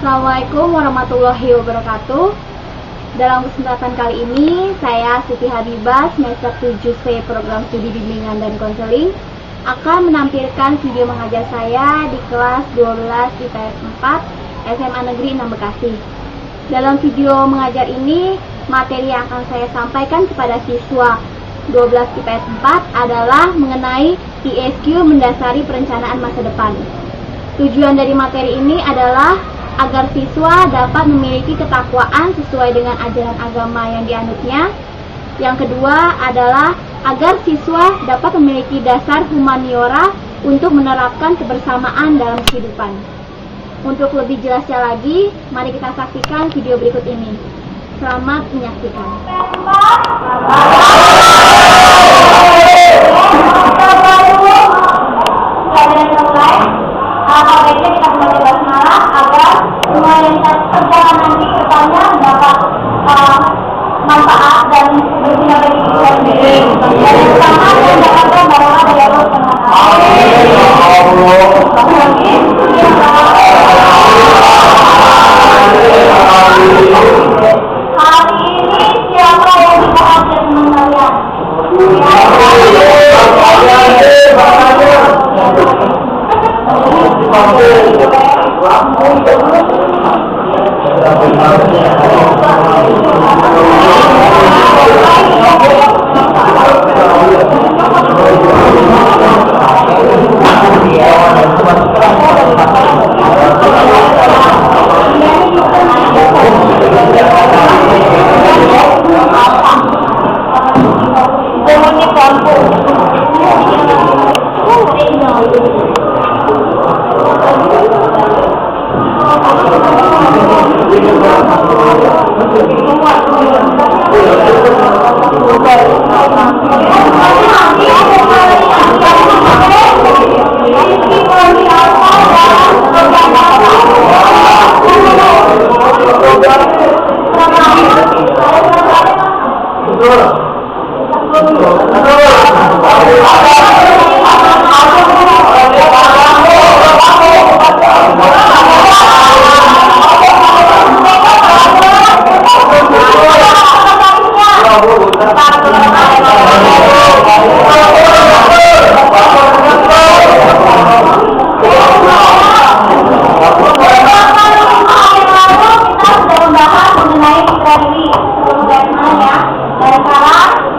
Assalamualaikum warahmatullahi wabarakatuh. Dalam kesempatan kali ini, saya Siti Habibah, semester 7C Program Studi Bimbingan dan Konseling, akan menampilkan video mengajar saya di kelas 12 IPS 4 SMA Negeri 6 Bekasi. Dalam video mengajar ini, materi yang akan saya sampaikan kepada siswa 12 IPS 4 adalah mengenai ISQ mendasari perencanaan masa depan. Tujuan dari materi ini adalah agar siswa dapat memiliki ketakwaan sesuai dengan ajaran agama yang dianutnya. Yang kedua adalah agar siswa dapat memiliki dasar humaniora untuk menerapkan kebersamaan dalam kehidupan. Untuk lebih jelasnya lagi, mari kita saksikan video berikut ini. Selamat menyaksikan. Baiknya kita membaca basmalah agar semua yang kita kerjakan nanti ke depannya dapat manfaat dan berguna bagi kita sendiri. Dan yang pertama yang mendapatkan barokah dari Allah SWT. Hari ini siapa yang dibahagia teman kalian?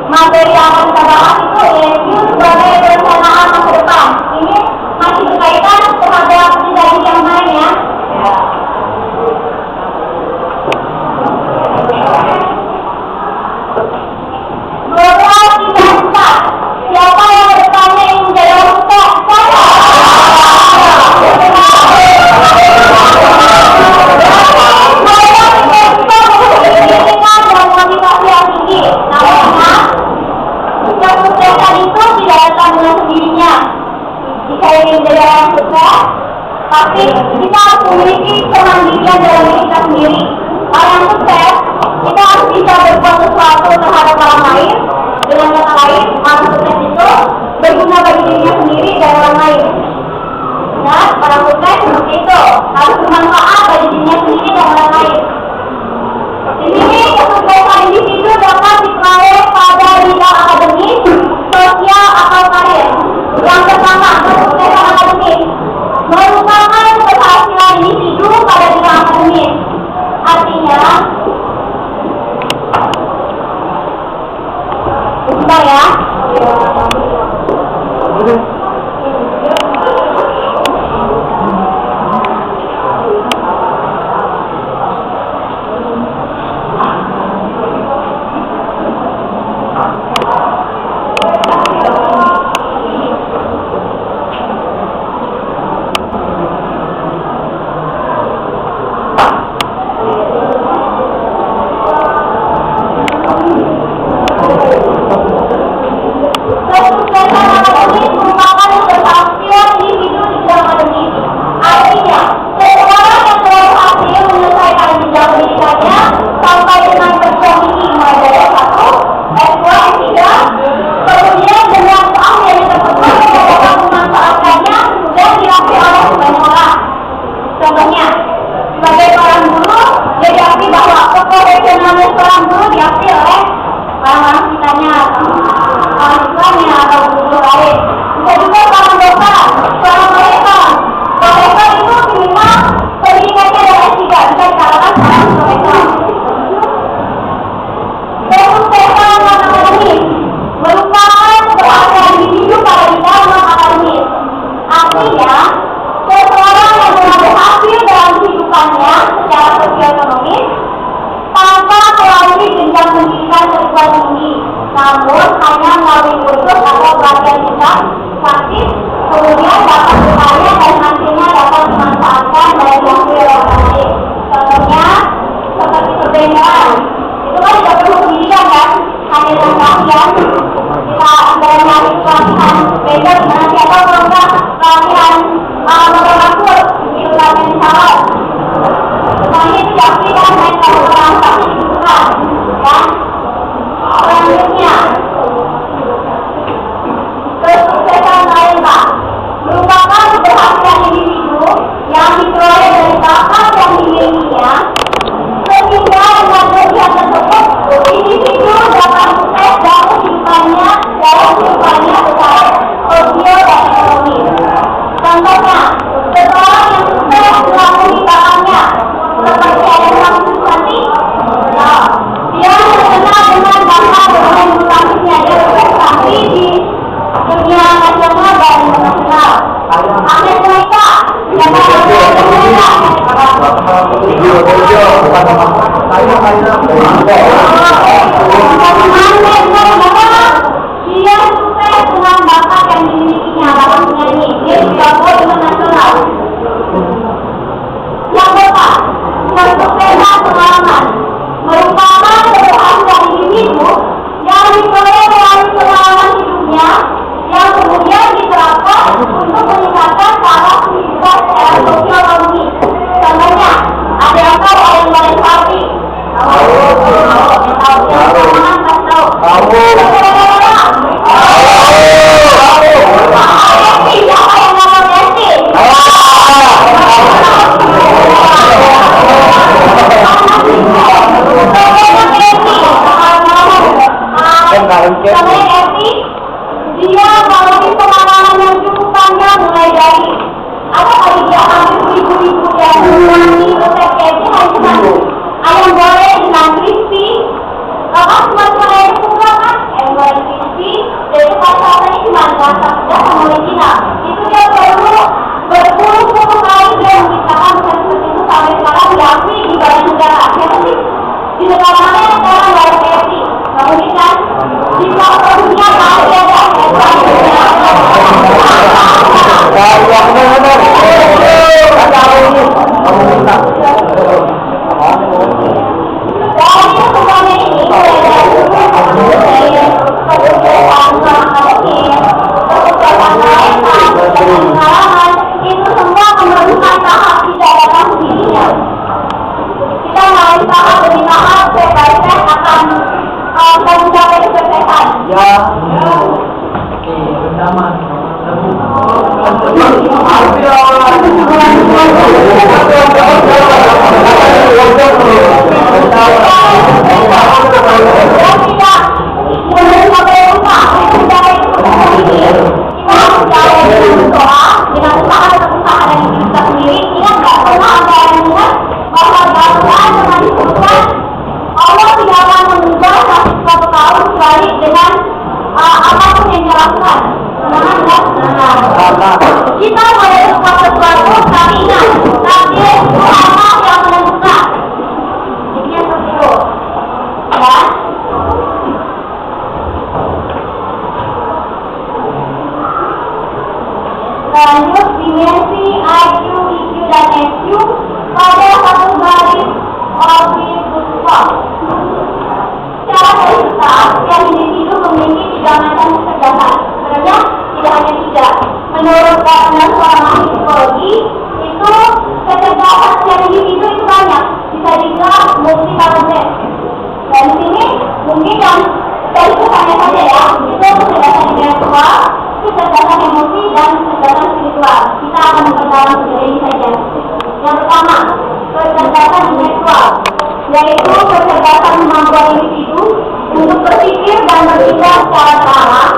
Materi yang akan kita bahas itu ISQ sebagai perencanaan masa depan. Ini masih berkaitan terhadap dari yang lain ya. Siapa yang bertanya ingin menjadi orang tua? Motivasi yang tinggi. Namanya kesuksesan itu tidak datang dengan sendirinya. Jika ingin menjadi orang sukses, tapi kita harus memiliki kemandirian dalam diri kita sendiri. Orang yang sukses, kita harus bisa berbuat sesuatu terhadap orang lain. Dengan kata lain, orang sukses itu berguna bagi dirinya sendiri dan orang lain. Dan orang sukses seperti itu harus bermanfaat bagi dirinya sendiri dan orang lain. Di sini kesuksesan individu dapat diperoleh pada bidang akademis, sosial, atau karir. Yang pertama, kesuksesan akademis merupakan keberhasilan individu pada bidang akademis. Artinya, sebentar ya. Contohnya, sebagai profesionalnya seorang guru diakui oleh orang-orang sekitarnya, orang tuanya atau guru lain. Bisa juga seorang dokter, seorang profesor. Profesor itu minimal pendidikannya adalah S3, bisa dikatakan seorang profesor. Kesuksesan non-akademis merupakan keberhasilan individu pada bidang non-akademis. Artinya, seseorang yang telah berhasil dalam kehidupannya secara sosioekonomis tanpa melalui jenjang pendidikan perguruan tinggi, namun hanya melalui kursus atau pelatihan singkat praktis, kemudian dapat berkarya dan hasilnya dapat dimanfaatkan dan diakui oleh orang lain. Contohnya seperti perbedaran, itu kan tidak perlu pendidikan kan, hanya dengan pelatihan. Kita ibaratnya pelatihan beda dengan siapa kalau enggak pelatihan motor angkut, itu pelatihan di salon. Semuanya itu diakui kan, naik kalau orang pasti dibutuhkan, ya. Selanjutnya, kesuksesan talenta merupakan keberhasilan individu yang diperoleh dari bakat yang dimilikinya, sehingga dengan kelebihan tersebut individu dapat sukses dalam kehidupannya secara sosial dan ekonomi. Contohnya, seseorang yang sukses melalui bakatnya, seperti ada yang nanti, dia terkenal dengan bakat bermain bulu tangkisnya, dia berprestasi di dunia nasional dan internasional. Ahmed Moika, siapa yang dia sukses dengan bakat yang dimilikinya dalam menyanyi. Dia juga go internasional. Yang keempat, kesuksesan pengalaman merupakan keberhasilan individu yang diperoleh melalui pengalaman hidupnya yang kemudian diterapkan untuk meningkatkan taraf kehidupan secara sosial-ekonomi. Contohnya, ada yang tahu oleh Parti? Tahu. Siapa yang nama Messi? Dia melalui pengalaman yang cukup panjang mulai dari ada kali dia ambil ribu-ribu yang mengulangi resep keju hanya cuma ayam goreng dengan crispy, bahkan cuma ayam punggung kan, ayam goreng crispy, dan rasanya cuma rasa pedas sama original. Itu dia perlu berpuluh-puluh kali dia menciptakan resep seperti itu sampai sekarang diakui di banyak negara. Siapa sih? Di negara mana yang sekarang nggak ada KFC? Nggak mungkin kan? Di produksinya pasti ada. Dari semuanya ini, mulai dari pengalaman, itu semua memerlukan tahap tidak dalam dirinya. Kita melalui tahap demi tahap, step by step akan mencapai kesuksesan. Ya. Oke, pertama. Allah tidak akan mengubah satu tahun kecuali dengan apapun yang dilakukan. Kita boleh berbuat sesuatu, tapi ingat, takdir Allah yang menentukan. Jadi seperti itu, ya. Lanjut dimensi IQ, EQ, dan SQ pada satu garis orbit khusus. Secara garis besar, setiap individu memiliki 3 macam kecerdasan. Sebenarnya tidak hanya 3. Menurut seorang ahli psikologi, itu kecerdasan setiap individu itu banyak. Bisa dibilang multi talented. Dan di sini mungkin yang dari itu hanya saja ya, itu kecerdasan intelektual, kecerdasan emosi, dan kecerdasan spiritual. Kita akan memperdalam ini saja. Yang pertama, kecerdasan intelektual, yaitu kemampuan individu untuk berpikir dan bertindak secara terarah,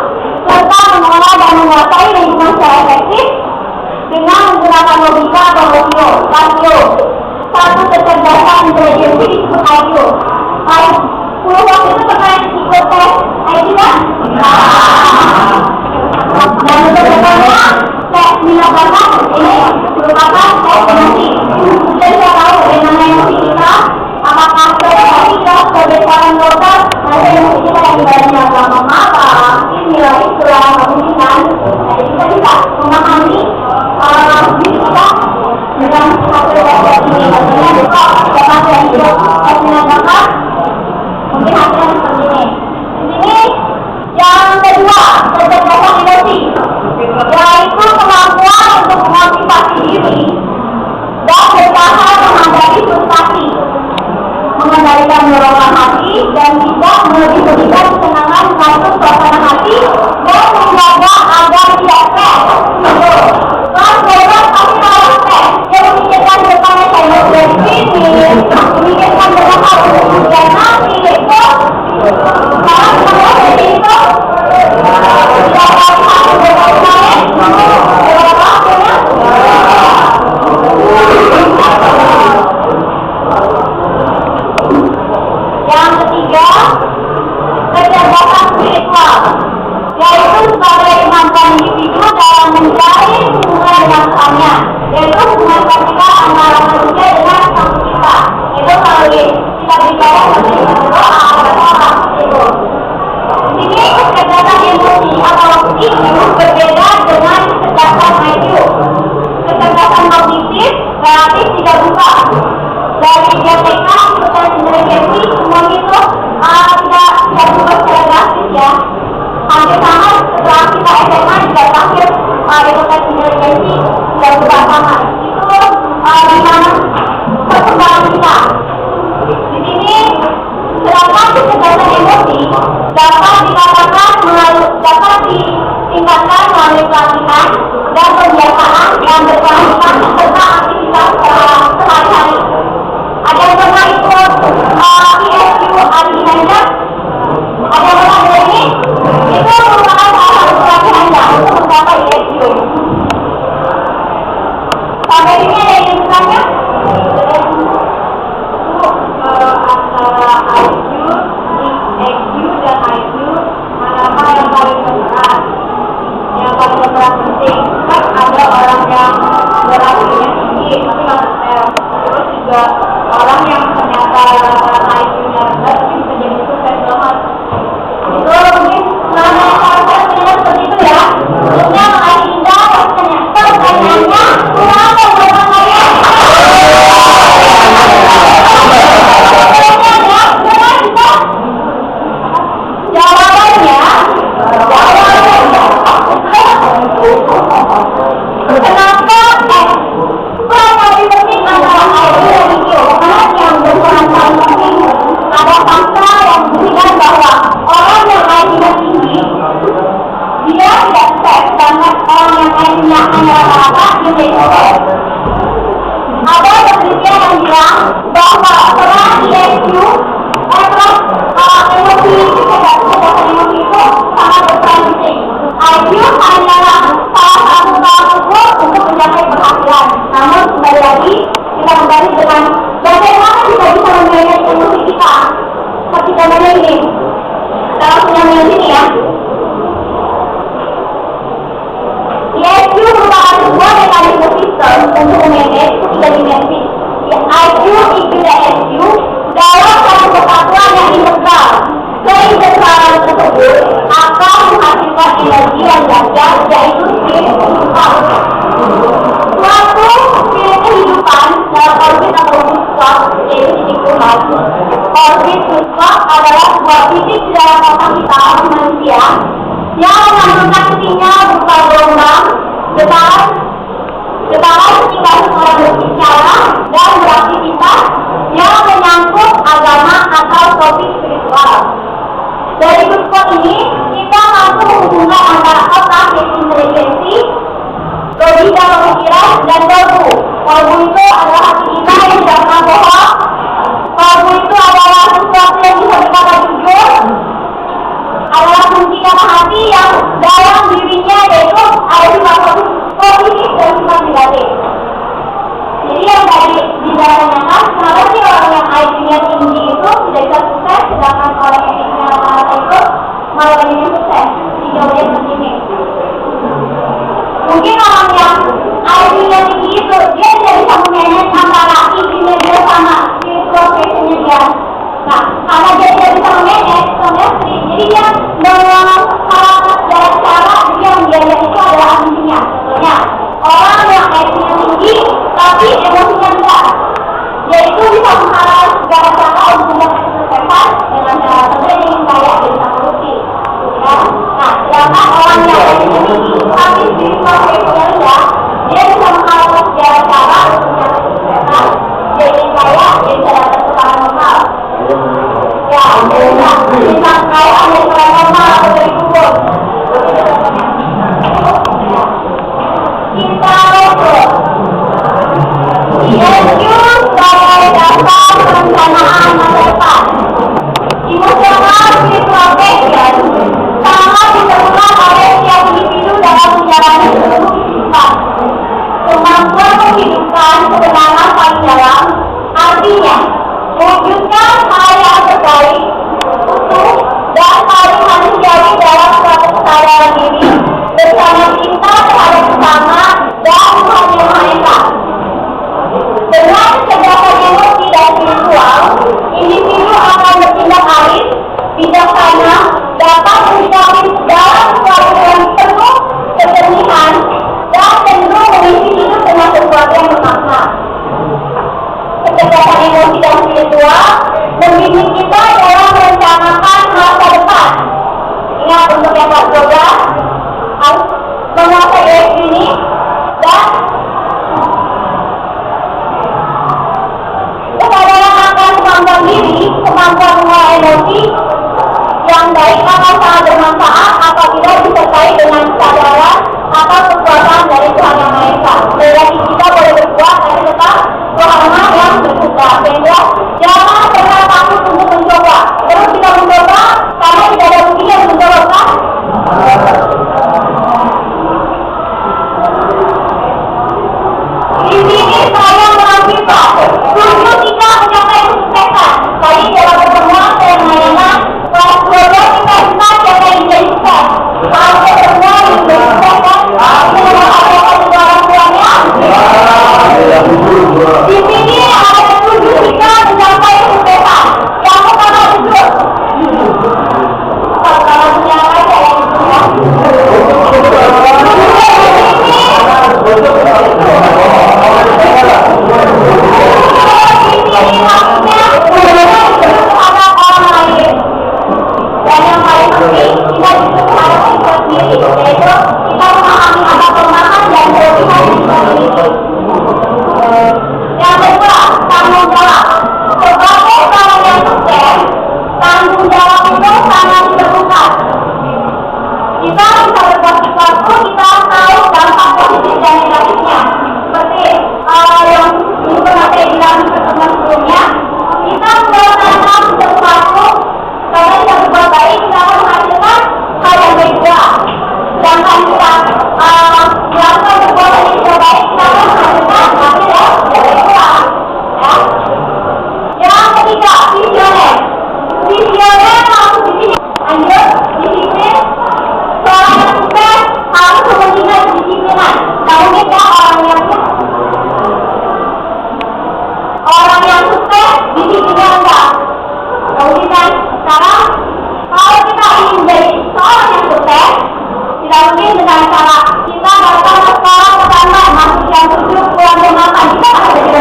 serta mengelola dan menguasai lingkungan secara efektif dengan menggunakan logika atau rasio. Satu kecerdasan intelijensi disebut IQ. Waktu itu pernah ikut tes IQ kan? Dan untuk contohnya, tes minat bakat ini merupakan estimasi. Jadi kita tahu bagaimana emosi kita, apakah kita sebagai seorang dokter, ada emosi kita yang ibaratnya agama mata, nilai kurang kemungkinan. Jadi kita bisa memahami diri kita dengan hasil tes ini. Artinya kok dapat dari tes minat bakat, mungkin hasilnya seperti ini. Di sini yang kedua, kecerdasan emosi, yaitu kemampuan untuk memotivasi diri dan berusaha menghadapi frustasi, mengendalikan dorongan hati dan bisa melebih-lebihkan kesenangan masuk suasana hati dan menjaga agar tidak stres. Kelas bebas tapi kalau stres, dia memikirkan depannya saya dari sini, memikirkan berapa hal dan nanti itu sekarang saya dari itu tidak lagi satu berapa lain berapa punya. Yang ketiga, kecerdasan spiritual, yaitu sebagai kemampuan individu dalam menjalin hubungan dengan Tuhannya, yaitu hubungan vertikal antara manusia dengan Sang Pencipta. Itu kalau kita bicara tentang doa dan orang itu. Di sini kecerdasan emosi atau IQ berbeda dengan kecerdasan IQ. Kecerdasan kognitif relatif tidak buka. Dari TK, kecerdasan intelijensi, semuanya itu tidak berubah secara drastis ya. Hampir sama setelah kita SMA juga terakhir kecerdasan intelijensi tidak berubah sama. Itu gimana perkembangan kita. Di sini sedangkan kecerdasan emosi dapat dikatakan dapat ditingkatkan melalui pelatihan dan pembiasaan yang berkelanjutan serta aktivitas sehari-hari. Ada yang pernah ikut ISQ hari Anda? Ada yang pernah dari ini? Itu merupakan salah satu pelatihan Anda untuk mencapai ISQ. Sampai ini ada yang bertanya? Antara IQ, EQ dan IQ, manakah yang paling berat? Yang paling berat penting. Kan ada orang yang beratnya tinggi, tapi masuk sel. Terus juga orang yang ternyata IQ-nya rendah, tapi bisa jadi sukses banget. Itu mungkin selama saya terlihat seperti itu ya. Terusnya mengenai Indah, pertanyaannya, kenapa berapa kalian? Jawabannya, kenapa peran paling penting antara IQ dan IQ? Karena yang berperan paling penting ada fakta yang membuktikan bahwa orang yang IQ-nya tinggi dia tidak stres, sedangkan orang yang IQ-nya hanya rata-rata dia jadi stres. Ada penelitian yang bilang bahwa peran IQ emosi itu kecerdasan emosi itu sangat berperan penting. IQ hanyalah salah satu tolak ukur untuk mencapai keberhasilan. Namun kembali lagi kita kembali dengan bagaimana kita bisa memanage emosi kita. Seperti contohnya ini. Kita langsung nyambil sini ya. IQ merupakan sebuah mekanisme sistem untuk memanage tiga dimensi. IQ, EQ, dan SQ dalam satu kesatuan yang integral. Keintegralan tersebut akan menghasilkan energi yang dahsyat, yaitu spirit kehidupan. Suatu spirit kehidupan dalam orbit atau musklak, yaitu titik Tuhan. Orbit musklak adalah sebuah titik di dalam otak kita manusia yang mengandungkan intinya berupa gelombang, getaran ketika seseorang berbicara dan beraktivitas yang menyangkut agama atau topik spiritual. Dari bentuk ini, kita mampu menghubungkan antara otak yaitu intelijensi, logika pemikiran, dan kolbu. Kolbu itu adalah hati kita yang tidak pernah bohong. Kolbu itu adalah sesuatu yang bisa kecerdasan emosi dan spiritual, membimbing kita dalam merencanakan masa depan. Ingat untuk yang kelas 12 harus menguasai ESG ini dan kesadaran akan kemampuan diri, kemampuan mengolah emosi yang baik akan sangat bermanfaat apabila disertai dengan kesadaran atau kekuatan dari Tuhan Yang Maha Esa. Berarti kita boleh berbuat tapi tetap Tuhan yang berkuasa. Sehingga jangan pernah takut untuk mencoba. Terus kita mencoba karena tidak ada ruginya yang mencoba, kan? Di sini saya mengajukan 7 tidak mencapai kesuksesan. Tadi dalam pertemuan saya menanyakan kelas 12 kita bisa siapa yang bisa sukses. Kalau semua yang bisa sukses kan? Semua ada satu orang tuanya. Di sini ada 7 tidak mencapai kesuksesan. Yang pertama jujur. Kalau punya aja yang dan yang paling penting kita justru harus kita sendiri, yaitu kita memahami apa kelemahan dan kelebihan yang kita miliki. Yang kedua, tanggung jawab. Sebagai orang yang sukses, tanggung jawab itu sangat diperlukan. Kita bisa berbuat sesuatu, kita tahu dampak positif dan negatifnya. Seperti yang pernah saya bilang di pertemuan sebelumnya, kita melakukan sesuatu karena kita berbuat baik, kita akan menghasilkan hal yang baik juga. Sedangkan kita melakukan perbuatan yang tidak baik, kita akan menghasilkan hasil yang tidak baik juga. Ya. Yang ketiga, visioner. Visioner harus di sini. Lanjut, disiplin. Seorang yang sukses harus mementingkan kedisiplinan. Namun kita orang yang sukses disiplinnya enggak. Kemudian sekarang kalau kita ingin menjadi seorang yang sukses, tidak mungkin dengan cara kita datang ke sekolah pertama masuk jam 7 pulang jam 8. Kita harus kita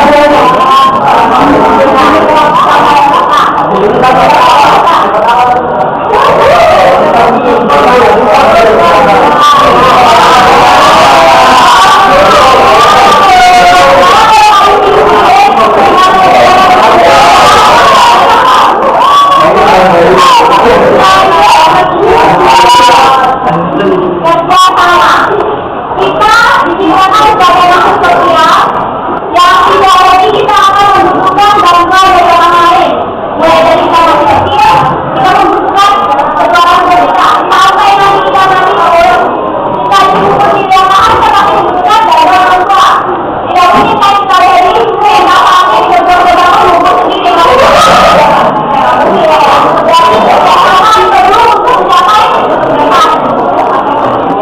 diciptakan sebagai makhluk sosial yang tidak lagi kita akan membutuhkan bantuan dari orang lain. Mulai dari kita masih kecil, kita membutuhkan pertolongan dari kita. Sampai nanti kita mati pun, kita dihukum di lapangan, kita masih membutuhkan dari orang tua. Tidak mungkin kan kita dari itu yang apa-apa berdoa-doa mengumpul sendiri. Jadi pertama perlu untuk mencapai kesuksesan.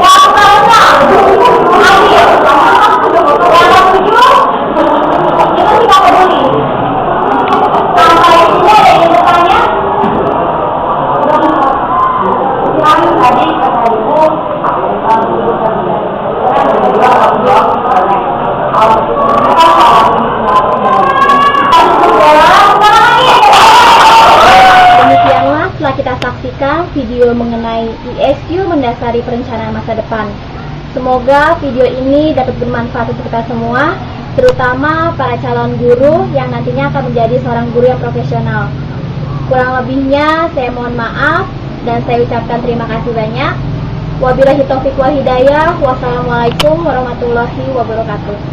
Yang pertama, adil. Yang ketujuh, itu kita peduli. Sampai semua dari depannya, kami tadi kata ibu, Demikianlah setelah kita saksikan video mengenai ESQ mendasari perencanaan masa depan. Semoga video ini dapat bermanfaat untuk kita semua, terutama para calon guru yang nantinya akan menjadi seorang guru yang profesional. Kurang lebihnya saya mohon maaf dan saya ucapkan terima kasih banyak. Wabillahi taufiq wal hidayah. Wassalamualaikum warahmatullahi wabarakatuh.